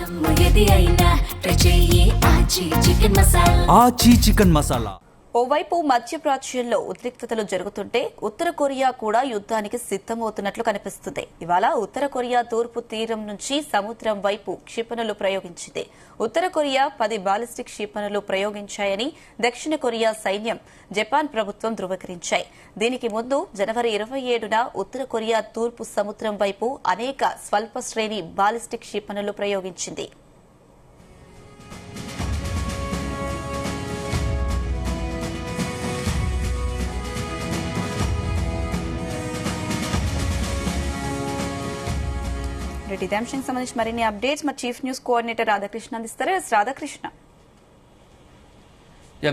ఆచి చికెన్ మసాలా. ఓవైపు మధ్యప్రాచ్యంలో ఉద్రిక్తతలు జరుగుతుంటే ఉత్తర కొరియా కూడా యుద్ధానికి సిద్దమవుతున్నట్లు కనిపిస్తుంది. ఇవాళ ఉత్తర కొరియా తూర్పు తీరం నుంచి సముద్రం వైపు క్షిపణులు ప్రయోగించింది. ఉత్తర కొరియా 10 బాలిస్టిక్ క్షిపణులు ప్రయోగించాయని దక్షిణ కొరియా సైన్యం, జపాన్ ప్రభుత్వం ధృవీకరించాయి. దీనికి ముందు జనవరి 27న ఉత్తర కొరియా తూర్పు సముద్రం వైపు అనేక స్వల్ప శ్రేణి బాలిస్టిక్ క్షిపణులు ప్రయోగించింది. ఇదే అంశానికి సంబంధించి మరిన్ని అప్డేట్స్ మా చీఫ్ న్యూస్ కోఆర్డినేటర్ రాధాకృష్ణ అందిస్తారు. రాధాకృష్ణ.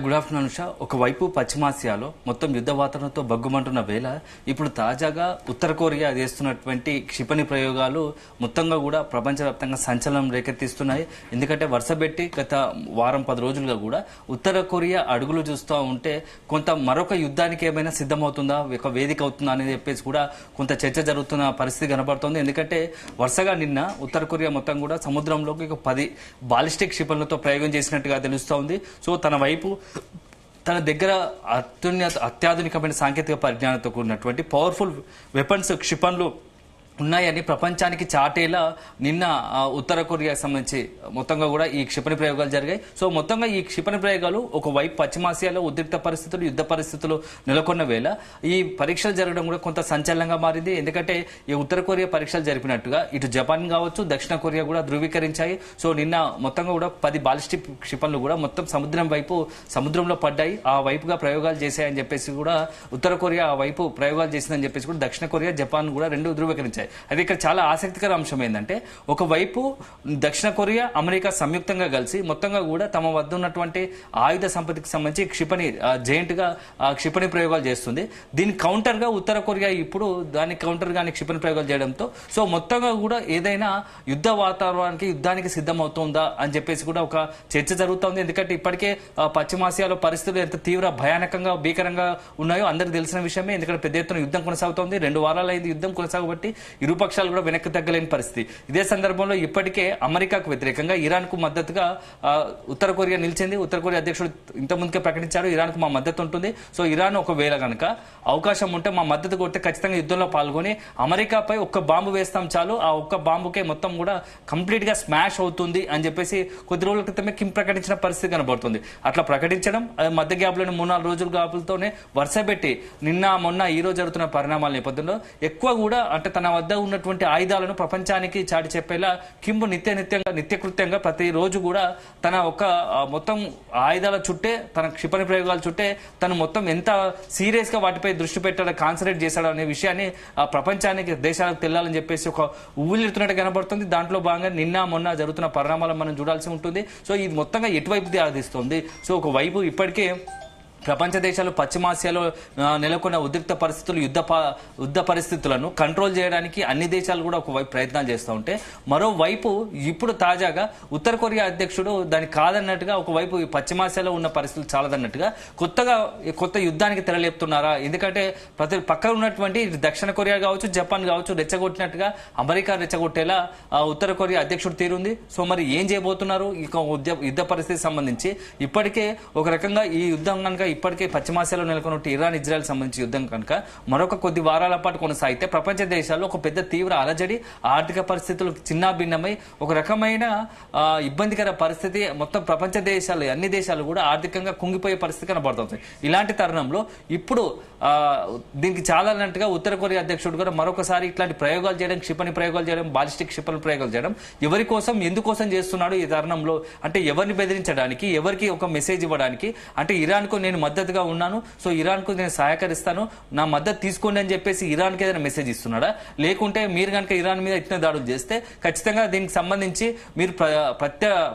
Good afternoon Usha. ఒకవైపు పశ్చిమాసియాలో మొత్తం యుద్ధ వాతావరణంతో బగ్గుమంటున్న వేళ ఇప్పుడు తాజాగా ఉత్తర కొరియా చేస్తున్నటువంటి క్షిపణి ప్రయోగాలు మొత్తంగా కూడా ప్రపంచవ్యాప్తంగా సంచలనం రేకెత్తిస్తున్నాయి. ఎందుకంటే వరుసపెట్టి గత వారం 10 రోజులుగా కూడా ఉత్తర కొరియా అడుగులు చూస్తూ ఉంటే కొంత మరొక యుద్ధానికి ఏమైనా సిద్ధమవుతుందా, ఒక వేదిక అవుతుందా అనేది చెప్పేసి కూడా కొంత చర్చ జరుగుతున్న పరిస్థితి కనబడుతోంది. ఎందుకంటే వరుసగా నిన్న ఉత్తర కొరియా మొత్తం కూడా సముద్రంలోకి 10 బాలిస్టిక్ క్షిపణులతో ప్రయోగం చేసినట్టుగా తెలుస్తోంది. సో తన వైపు తన దగ్గర అత్యాధునికమైన సాంకేతిక పరిజ్ఞానంతో కూడినటువంటి పవర్ఫుల్ వెపన్స్ క్షిపణులు ఉన్నాయని ప్రపంచానికి చాటేలా నిన్న ఉత్తర కొరియాకి సంబంధించి మొత్తంగా కూడా ఈ క్షిపణి ప్రయోగాలు జరిగాయి. సో మొత్తంగా ఈ క్షిపణి ప్రయోగాలు ఒకవైపు పశ్చిమాసియాలో ఉద్రిక్త పరిస్థితులు, యుద్ధ పరిస్థితులు నెలకొన్న వేళ ఈ పరీక్షలు జరగడం కూడా కొంత సంచలనంగా మారింది. ఎందుకంటే ఈ ఉత్తర కొరియా పరీక్షలు జరిపినట్టుగా ఇటు జపాన్ కావచ్చు, దక్షిణ కొరియా కూడా ధృవీకరించాయి. సో నిన్న మొత్తంగా కూడా 10 బాలిస్టిక్ క్షిపణులు కూడా మొత్తం సముద్రంలో పడ్డాయి, ఆ వైపుగా ప్రయోగాలు చేశాయని చెప్పేసి కూడా ఉత్తర కొరియా ఆ వైపు ప్రయోగాలు చేసిందని చెప్పేసి కూడా దక్షిణ కొరియా, జపాన్ కూడా రెండు ధృవీకరించాయి. అయితే ఇక్కడ చాలా ఆసక్తికర అంశం ఏంటంటే ఒకవైపు దక్షిణ కొరియా, అమెరికా సంయుక్తంగా కలిసి మొత్తంగా కూడా తమ వద్ద ఉన్నటువంటి ఆయుధ సంపత్తికి సంబంధించి క్షిపణి జైంట్ గా క్షిపణి ప్రయోగాలు చేస్తుంది. దీని కౌంటర్ గా ఉత్తర కొరియా ఇప్పుడు దానికి కౌంటర్ గాని క్షిపణి ప్రయోగాలు చేయడంతో సో మొత్తంగా కూడా ఏదైనా యుద్ధ వాతావరణానికి, యుద్ధానికి సిద్ధమవుతుందా అని చెప్పేసి కూడా ఒక చర్చ జరుగుతోంది. ఎందుకంటే ఇప్పటికే పశ్చిమాసియాలో పరిస్థితులు ఎంత తీవ్ర భయానకంగా, భీకరంగా ఉన్నాయో అందరికి తెలిసిన విషయమే. ఎందుకంటే పెద్ద ఎత్తున యుద్ధం కొనసాగుతోంది. 2 వారాలైంది యుద్ధం కొనసాగబట్టి ఇరుపక్షాలు కూడా వెనక్కి తగ్గలేని పరిస్థితి. ఇదే సందర్భంలో ఇప్పటికే అమెరికాకు వ్యతిరేకంగా ఇరాన్ కు మద్దతుగా ఉత్తర కొరియా నిలిచింది. ఉత్తర కొరియా అధ్యక్షుడు ఇంత ముందుకే ప్రకటించారు, ఇరాన్ కు మా మద్దతు ఉంటుంది. సో ఇరాన్ ఒకవేళ కనుక అవకాశం ఉంటే మా మద్దతు కొడితే ఖచ్చితంగా యుద్ధంలో పాల్గొని అమెరికాపై ఒక్క బాంబు వేస్తాం చాలు, ఆ ఒక్క బాంబుకే మొత్తం కూడా కంప్లీట్ గా స్మాష్ అవుతుంది అని చెప్పేసి కొద్ది రోజుల క్రితమే కిమ్ ప్రకటించిన పరిస్థితి కనబడుతుంది. అట్లా ప్రకటించడం మధ్య గ్యాప్ లోని 3-4 రోజుల గ్యాపులతోనే వరుసపెట్టి నిన్న మొన్న ఈ రోజు జరుగుతున్న పరిణామాల నేపథ్యంలో ఎక్కువ కూడా అంటే తన వద్ద ఉన్నటువంటి ఆయుధాలను ప్రపంచానికి చాటి చెప్పేలా కిమ్ నిత్యకృత్యంగా ప్రతిరోజు కూడా తన ఒక మొత్తం ఆయుధాల చుట్టే, తన క్షిపణి ప్రయోగాల చుట్టే తను మొత్తం ఎంత సీరియస్ గా వాటిపై దృష్టి పెట్టాడో, కాన్సన్ట్రేట్ చేశాడో అనే విషయాన్ని ప్రపంచానికి, దేశాలకు తెల్లాలని చెప్పేసి ఒక ఊళ్ళెడుతున్నట్టు కనబడుతుంది. దాంట్లో భాగంగా నిన్న మొన్న జరుగుతున్న పరిణామాలను మనం చూడాల్సి ఉంటుంది. సో ఇది మొత్తంగా ఎటువైపు దారితీస్తుంది. సో ఒకవైపు ఇప్పటికే ప్రపంచ దేశాలు పశ్చిమాసియాలో నెలకొన్న ఉద్రిక్త పరిస్థితులు, యుద్ధ పరిస్థితులను కంట్రోల్ చేయడానికి అన్ని దేశాలు కూడా ఒకవైపు ప్రయత్నాలు చేస్తూ ఉంటే, మరోవైపు ఇప్పుడు తాజాగా ఉత్తర కొరియా అధ్యక్షుడు దానికి కాదన్నట్టుగా, ఒకవైపు పశ్చిమాసియాలో ఉన్న పరిస్థితులు చాలదన్నట్టుగా కొత్త యుద్ధానికి తెరలేపుతున్నారా? ఎందుకంటే ప్రతి పక్కన ఉన్నటువంటి దక్షిణ కొరియా కావచ్చు, జపాన్ కావచ్చు రెచ్చగొట్టినట్టుగా అమెరికా రెచ్చగొట్టేలా ఉత్తర కొరియా అధ్యక్షుడు తీరుంది. సో మరి ఏం చేయబోతున్నారు ఇక యుద్ధ పరిస్థితికి సంబంధించి? ఇప్పటికే ఒక రకంగా ఈ యుద్ధం కనుక ఇప్పటికే పశ్చిమాసియాలో నెలకొన్న ఇరాన్, ఇజ్రాయెల్ సంబంధించి యుద్ధం కనుక మరొక కొద్ది వారాల పాటు కొనసాగితే ప్రపంచ దేశాల్లో ఒక పెద్ద తీవ్ర అలజడి, ఆర్థిక పరిస్థితులు చిన్నాభిన్నమై ఒక రకమైన ఇబ్బందికర పరిస్థితి మొత్తం ప్రపంచ దేశాలు, అన్ని దేశాలు కూడా ఆర్థికంగా కుంగిపోయే పరిస్థితి కనబడుతుంది. ఇలాంటి తరుణంలో ఇప్పుడు దీనికి చాలన్నట్టుగా ఉత్తర కొరియా అధ్యక్షుడు కూడా మరొకసారి ఇట్లాంటి ప్రయోగాలు చేయడం, క్షిపణి ప్రయోగాలు చేయడం, బాలిస్టిక్ క్షిపణి ప్రయోగాలు చేయడం ఎవరి కోసం, ఎందుకోసం చేస్తున్నాడు ఈ తరుణంలో? అంటే ఎవరిని బెదిరించడానికి, ఎవరికి ఒక మెసేజ్ ఇవ్వడానికి? అంటే ఇరాన్ కు నేను మద్దతుగా ఉన్నాను, సో ఇరాన్ కు నేను సహకరిస్తాను, నా మద్దతు తీసుకోండి అని చెప్పేసి ఇరాన్ కి ఏదైనా మెసేజ్ ఇస్తున్నాడా? లేకుంటే మీరు కనుక ఇరాన్ మీద ఇచ్చిన దాడులు చేస్తే ఖచ్చితంగా దీనికి సంబంధించి మీరు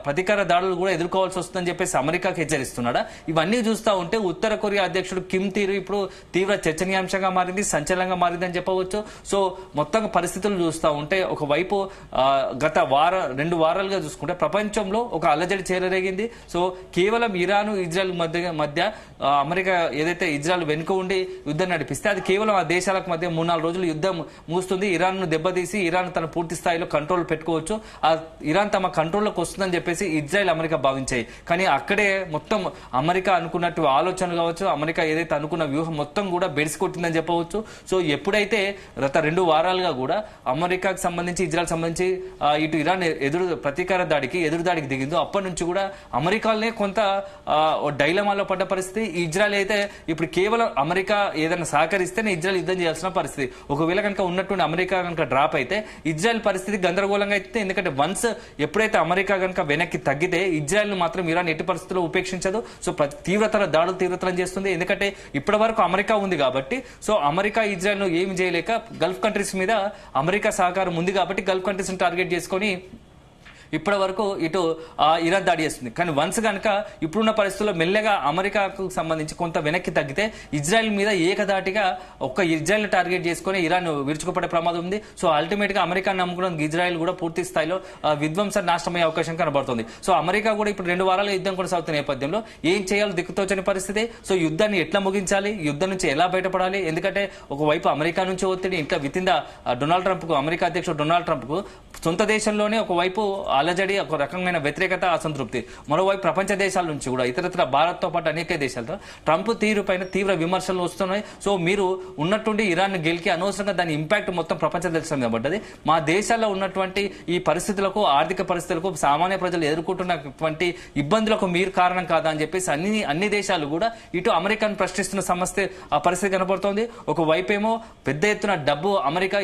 ప్రతీకార దాడులు కూడా ఎదుర్కోవాల్సి వస్తుందని చెప్పేసి అమెరికాకి హెచ్చరిస్తున్నాడా? ఇవన్నీ చూస్తూ ఉంటే ఉత్తర కొరియా అధ్యక్షుడు కిమ్ తీరు ఇప్పుడు తీవ్ర చర్చనీయాంశంగా మారింది, సంచలనంగా మారిందని చెప్పవచ్చు. సో మొత్తం పరిస్థితులు చూస్తూ ఉంటే ఒకవైపు గత 2 వారాలుగా చూసుకుంటే ప్రపంచంలో ఒక అలజడి చేరరేగింది. సో కేవలం ఇరాన్, ఇజ్రాయెల్ మధ్య అమెరికా ఏదైతే ఇజ్రాయెల్ వెనుక ఉండి యుద్ధం నడిపిస్తే అది కేవలం ఆ దేశాలకు మధ్య 3-4 రోజులు యుద్ధం ముగుస్తుంది. ఇరాన్ ను దెబ్బతీసి ఇరాన్ తన పూర్తి స్థాయిలో కంట్రోల్ పెట్టుకోవచ్చు, ఆ ఇరాన్ తమ కంట్రోల్లోకి వస్తుందని చెప్పేసి ఇజ్రాయెల్ అమెరికా భావించాయి. కానీ అక్కడే మొత్తం అమెరికా అనుకున్నట్టు ఆలోచనలు కావచ్చు, అమెరికా ఏదైతే అనుకున్న వ్యూహం మొత్తం కూడా బెడిసి కొట్టిందని చెప్పవచ్చు. సో ఎప్పుడైతే గత 2 వారాలుగా కూడా అమెరికాకు సంబంధించి ఇజ్రాయెల్ సంబంధించి ఇటు ఇరాన్ ప్రతీకార దాడికి ఎదురు దాడికి దిగిందో అప్పటి నుంచి కూడా అమెరికాలోనే కొంత డైలమాలో పడ్డ పరిస్థితి. ఇజ్రాయెల్ అయితే ఇప్పుడు కేవలం అమెరికా ఏదైనా సహకరిస్తేనే ఇజ్రాయెల్ యుద్ధం చేయాల్సిన పరిస్థితి. ఒకవేళ కనుక ఉన్నటువంటి అమెరికా కనుక డ్రాప్ అయితే ఇజ్రాయెల్ పరిస్థితి గందరగోళంగా అయితే, ఎందుకంటే వన్స్ ఎప్పుడైతే అమెరికా కనుక వెనక్కి తగ్గితే ఇజ్రాయెల్ ను మాత్రం ఇరాన్ ఎట్టి పరిస్థితుల్లో ఉపేక్షించదు. సో దాడులు తీవ్రతరం చేస్తుంది. ఎందుకంటే ఇప్పటి వరకు అమెరికా ఉంది కాబట్టి, సో అమెరికా ఇజ్రాయెల్ ను ఏమి చేయలేక గల్ఫ్ కంట్రీస్ మీద అమెరికా సహకారం ఉంది కాబట్టి గల్ఫ్ కంట్రీస్ ని టార్గెట్ చేసుకొని ఇప్పటి వరకు ఇటు ఇరాన్ దాడి చేస్తుంది. కానీ వన్స్ కనుక ఇప్పుడున్న పరిస్థితుల్లో మెల్లగా అమెరికాకు సంబంధించి కొంత వెనక్కి తగ్గితే ఇజ్రాయెల్ మీద ఏకదాటిగా ఒక్క ఇజ్రాయెల్ టార్గెట్ చేసుకుని ఇరాన్ విరుచుకుపడే ప్రమాదం ఉంది. సో అల్టిమేట్ గా అమెరికా నమ్ముకున్న ఇజ్రాయెల్ కూడా పూర్తి స్థాయిలో విధ్వంసం నాశనమయ్యే అవకాశం కనబడుతుంది. సో అమెరికా కూడా ఇప్పుడు 2 వారాల యుద్ధం కొనసాగుతున్న నేపథ్యంలో ఏం చేయాలో దిక్కుతోచని పరిస్థితి. సో యుద్ధాన్ని ఎట్లా ముగించాలి, యుద్ధం నుంచి ఎలా బయటపడాలి, ఎందుకంటే ఒకవైపు అమెరికా నుంచి ఒత్తిడి, ఇంకా వితిన్ ద డొనాల్డ్ ట్రంప్ కు, అమెరికా అధ్యక్షుడు డొనాల్డ్ ట్రంప్ కు సొంత దేశంలోనే ఒకవైపు అలజడి, ఒక రకమైన వ్యతిరేకత, అసంతృప్తి. మరోవైపు ప్రపంచ దేశాల నుంచి కూడా ఇతరత్ర భారత్ తో పాటు అనేక దేశాలతో ట్రంప్ తీరు పైన తీవ్ర విమర్శలు వస్తున్నాయి. సో మీరు ఉన్నట్టుండి ఇరాన్ గెలికి అనవసరంగా దాని ఇంపాక్ట్ మొత్తం ప్రపంచ దేశం కాబడ్డది. మా దేశాల్లో ఉన్నటువంటి ఈ పరిస్థితులకు, ఆర్థిక పరిస్థితులకు, సామాన్య ప్రజలు ఎదుర్కొంటున్నటువంటి ఇబ్బందులకు మీరు కారణం కాదా అని చెప్పేసి అన్ని దేశాలు కూడా ఇటు అమెరికాను ప్రశ్నిస్తున్న ఆ పరిస్థితి కనబడుతోంది. ఒకవైపేమో పెద్ద ఎత్తున డబ్బు అమెరికా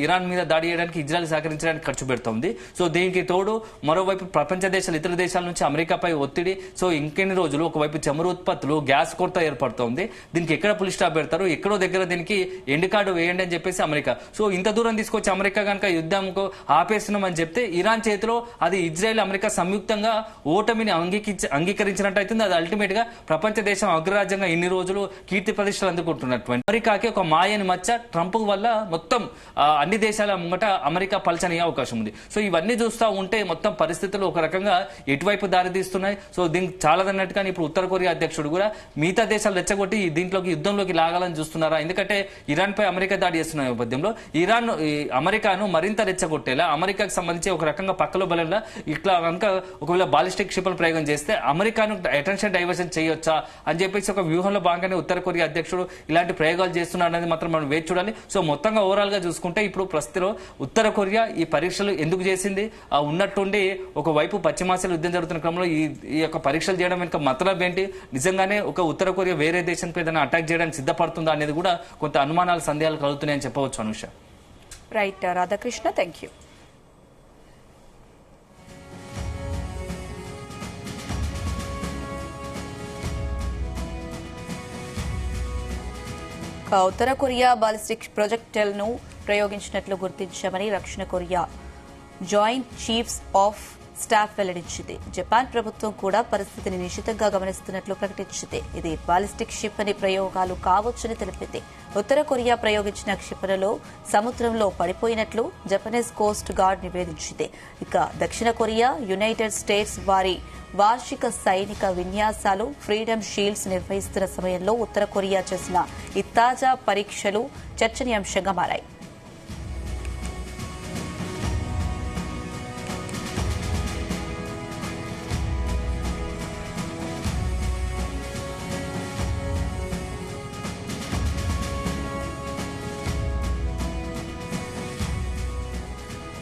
ఇరాన్ మీద దాడి చేయడానికి, ఇజ్రాయెల్ సహకరించడానికి ఖర్చు పెడుతోంది. సో దీనికి తోడు మరోవైపు ప్రపంచ దేశాలు, ఇతర దేశాల నుంచి అమెరికాపై ఒత్తిడి. సో ఇంకెన్ని రోజులు ఒకవైపు చమురు ఉత్పత్తులు, గ్యాస్ కొరత ఏర్పడుతోంది. దీనికి ఎక్కడ పులి స్టాప్ పెడతారు, ఎక్కడో దగ్గర దీనికి ఎండ్ కార్డు వేయండి అని చెప్పేసి అమెరికా. సో ఇంత దూరం తీసుకొచ్చి అమెరికా కనుక యుద్ధంకు ఆపేస్తున్నామని చెప్తే ఇరాన్ చేతిలో అది ఇజ్రాయెల్ అమెరికా సంయుక్తంగా ఓటమిని అంగీకరించినట్టు అవుతుంది. అది అల్టిమేట్ గా ప్రపంచ దేశం అగ్రరాజ్యంగా ఇన్ని రోజులు కీర్తి ప్రతిష్టలు అందుకుంటున్నటువంటి అమెరికాకి ఒక మాయని మచ్చ ట్రంప్ వల్ల మొత్తం అన్ని దేశాల ముంగట అమెరికా పల్చని అవకాశం ఉంది. సో ఇవన్నీ చూస్తూ ఉంటే మొత్తం పరిస్థితులు ఒక రకంగా ఎటువైపు దారితీస్తున్నాయి. సో దీనికి చాలా అన్నట్టుగా ఇప్పుడు ఉత్తర కొరియా అధ్యక్షుడు కూడా మిగతా దేశాలు రెచ్చగొట్టి దీంట్లోకి యుద్ధంలోకి లాగాలని చూస్తున్నారా, ఎందుకంటే ఇరాన్ పై అమెరికా దాడి చేస్తున్న నేపథ్యంలో అమెరికాను మరింత రెచ్చగొట్టేలా, అమెరికాకు సంబంధించి ఒక రకంగా పక్కలో బలంగా ఇట్లా కనుక ఒకవేళ బాలిస్టిక్ క్షిపణి ప్రయోగం చేస్తే అమెరికాను అటెన్షన్ డైవర్షన్ చేయొచ్చా అని చెప్పేసి ఒక వ్యూహంలో భాగంగానే ఉత్తర కొరియా అధ్యక్షుడు ఇలాంటి ప్రయోగాలు చేస్తున్నాడు అనేది మాత్రం మనం వేచి చూడాలి. సో మొత్తంగా ఓవరాల్ గా చూసుకుంటే ఇప్పుడు ప్రస్తుతం ఉత్తర కొరియా ఈ పరీక్షలు ఎందుకు చేసింది, ఉన్నట్టుండి ఒకవైపు పశ్చిమాసియాలో యుద్ధం జరుగుతున్న క్రమంలో ఈ యొక్క పరీక్షలు చేయడం వెనుక మతలబ్ ఏంటి, నిజంగానే ఒక ఉత్తర కొరియా వేరే దేశంపై ఏదైనా అటాక్ చేయడానికి సిద్ధపడుతుందా అనేది కూడా కొంత అనుమానాలు, సందేహాలు కలుగుతున్నాయని చెప్పవచ్చు. Anusha. Right Radhakrishna, thank you. ఉత్తర కొరియా బాలిస్టిక్ ప్రాజెక్టైల్ ను ప్రయోగించినట్లు గుర్తించామని రక్షణ Korea joint chiefs of staff వెల్లడించింది. జపాన్ ప్రభుత్వం కూడా పరిస్థితిని నిశితంగా గమనిస్తున్నట్లు ప్రకటించింది. ఇది బాలిస్టిక్ క్షిపణి ప్రయోగాలు కావచ్చని తెలిపింది. ఉత్తర కొరియా ప్రయోగించిన క్షిపణులు సముద్రంలో పడిపోయినట్లు జపనీస్ కోస్ట్ గార్డ్ నివేదించింది. ఇక దక్షిణ కొరియా, యునైటెడ్ స్టేట్స్ వారి వార్షిక సైనిక విన్యాసాలు ఫ్రీడమ్ షీల్డ్స్ నిర్వహిస్తున్న సమయంలో ఉత్తర కొరియా చేసిన ఈ తాజా పరీక్షలు చర్చనీయాంశంగా మారాయి.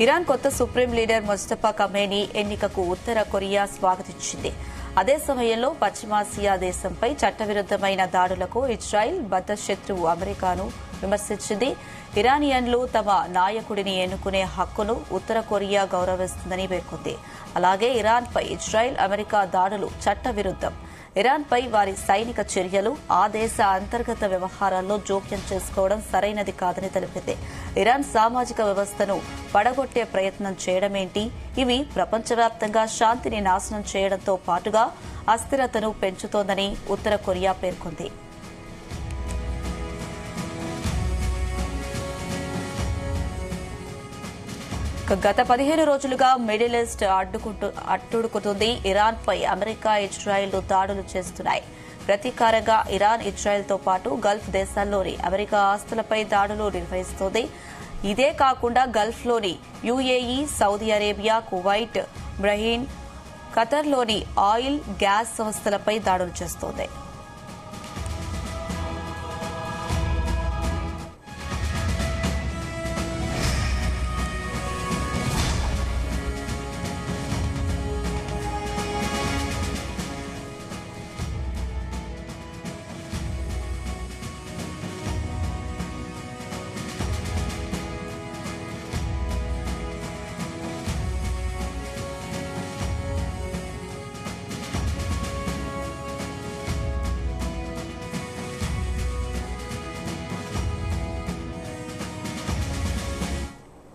ఇరాన్ కొత్త సుప్రీం లీడర్ ముస్తఫా ఖమేనీ ఎన్నికకు ఉత్తర కొరియా స్వాగతించింది. అదే సమయంలో పశ్చిమాసియా దేశంపై చట్టవిరుద్దమైన దాడులకు ఇజ్రాయెల్ బద్ధశత్రువు అమెరికాను విమర్శించింది. ఇరానియన్లు తమ నాయకుడిని ఎన్నుకునే హక్కును ఉత్తర కొరియా గౌరవిస్తుందని పేర్కొంది. అలాగే ఇరాన్పై ఇజ్రాయెల్, అమెరికా దాడులు చట్టవిరుద్దం. ఇరాన్పై వారి సైనిక చర్యలు ఆ దేశ అంతర్గత వ్యవహారాల్లో జోక్యం చేసుకోవడం సరైనది కాదని తెలిపింది. ఇరాన్ సామాజిక వ్యవస్థను పడగొట్టే ప్రయత్నం చేయడమేంటి, ఇవి ప్రపంచవ్యాప్తంగా శాంతిని నాశనం చేయడంతో పాటుగా అస్థిరతను పెంచుతోందని ఉత్తర కొరియా పేర్కొంది. గత 15 రోజులుగా మిడిల్ ఈస్ట్ అట్టుడుకుతుంది. ఇరాన్ పై అమెరికా, ఇజ్రాయెల్ దాడులు చేస్తున్నాయి. ప్రతీకారంగా ఇరాన్ ఇజ్రాయెల్తో పాటు గల్ఫ్ దేశాల్లోని అమెరికా ఆస్తులపై దాడులు నిర్వహిస్తోంది. ఇదే కాకుండా గల్ఫ్లోని UAE, Saudi Arabia, Kuwait, Bahrain, ఖతర్లోని ఆయిల్, గ్యాస్ సంస్థలపై దాడులు చేస్తోంది.